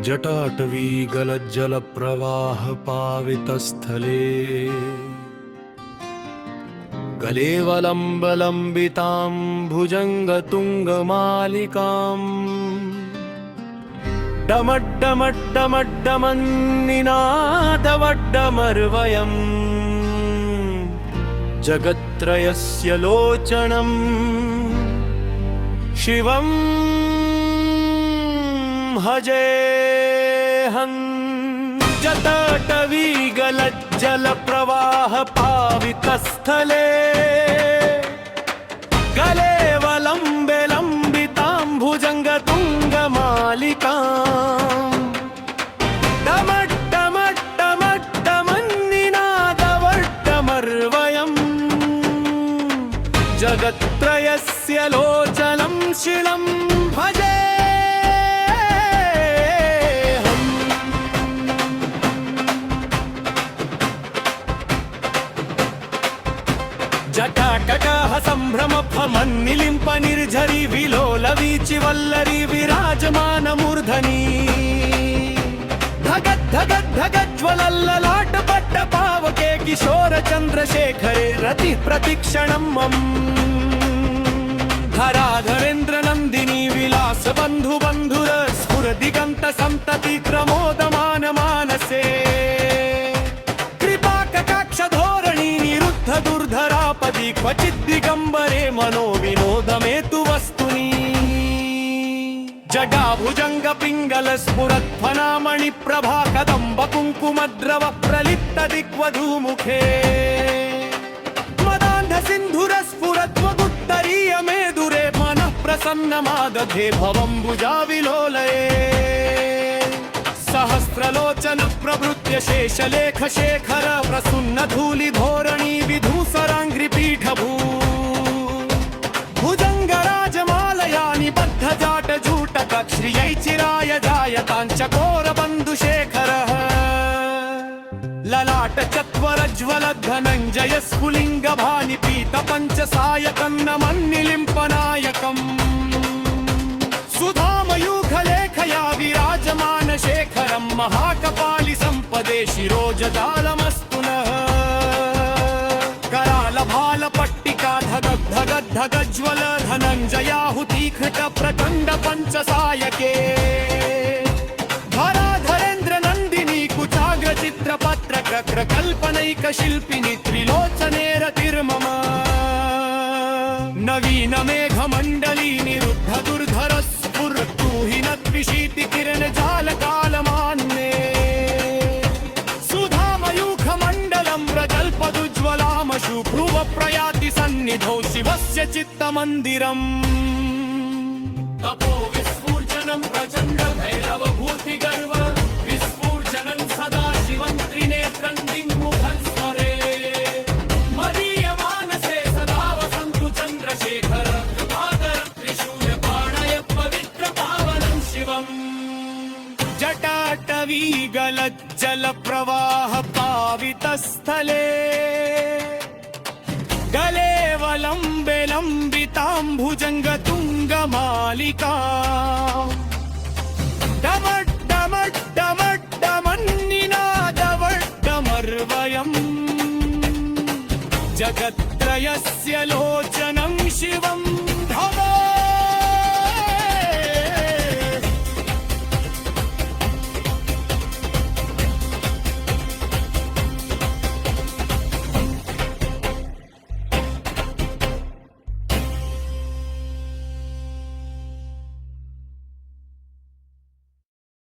जटाटवीगलज्जलप्रवाहपावितस्थले कलेवलम्बलम्बितां भुजङ्गतुङ्गमालिकाम् डमड्डमड्डमड्डमन्निनादवड्डमर्वयम् जगत्त्रयस्य लोचनं शिवं भजेऽहं। जटाटवीगलज्जलप्रवाहपावितस्थले कलेवलम्बे लम्बितां भुजङ्गतुङ्गमालिकाम् डमड्डमड्डमड्डमन्निनादवड्डमर्वयम् जगत्त्रयस्य लोचनं शिलं भजे। जटाकटाह सम्भ्रमफमन्निलिम्प निर्झरी विलोलवीचि वल्लरी विराजमानमूर्धनी धगद्धगद्धगज्ज्वलल्ललाटपट्टपावके किशोर चन्द्रशेखरे रतिः प्रतिक्षणं मम धराधरेन्द्र नन्दिनी विलास बन्धु बन्धुर स्फुर दिगन्त सन्तति प्रमोदमान मानसे कृपाकटाक्ष धोरणी निरुद्ध दुर्धरापदि क्वचिद् दिगम्बरे मनो विनोदमेतु वस्तुनि जगाभुजङ्ग पिङ्गल स्फुरत्फनामणि प्रभा कदम्ब कुङ्कुमद्रव प्रलिप्त दिग्वधूमुखे मदान्ध सिन्धुर स्फुरत्वगुत्तरीय मेदुरे मनः प्रसन्नमादधे भवम्बुजा विलोलये सहस्रलोचन प्रभृत्य शेषलेख शेखर प्रसुन्न धूलि धोरणी विधूसराङ्घ्रिपीठभू भुजङ्गराजमालया निबद्ध जाट जूटक श्रियै चिराय जायताञ्चकोरबन्धुशेखरः ललाट चत्वरज्वल धनञ्जय स्फुलिङ्ग भानिपीत पञ्चसायकन्नमन्निलिम्पनायकम् सुधामयूखलेखया विराजमान शेखरं महाकपालि सम्पदे शिरोजजालमस्तु नः करालभालपट्टिका धगद्धगद्धगज्ज्वल धनञ्जयाहुतीकृत प्रचण्ड पञ्चसायके धराधरेन्द्र नन्दिनी कुचाग्र चित्रपत्रक कल्पनैक शिल्पिनि त्रिलोचने रतिर्मम नवीन मेघमण्डली निरुद्ध दुर्धर स्फुर्तूहिन त्रिशीति किरण जाल कालमान्ये सुधामयूखमण्डलं प्रजल्पदुज्ज्वलामशु भ्रुव प्रयाति सन्निधौ शिवस्य चित्तमन्दिरम् तपो विस्फूर्जनं प्रचण्ड भैरव भूतिगर्व विस्फूर्जनं सदा शिवं त्रिनेत्रं दिङ्मुखं स्मरे मदीय मानसे सदा वसन्तु चन्द्रशेखर कृपाकर त्रिशूल पाणय पवित्र पावनं शिवम् जटाटवीगलज्जलप्रवाह पावितस्थले कलेवलम्बे लम्बितां भुजङ्गतुङ्गमालिका डमड्डमड्डमड्डमन्निनादवड्डमर्वयम् जगत्त्रयस्य लोच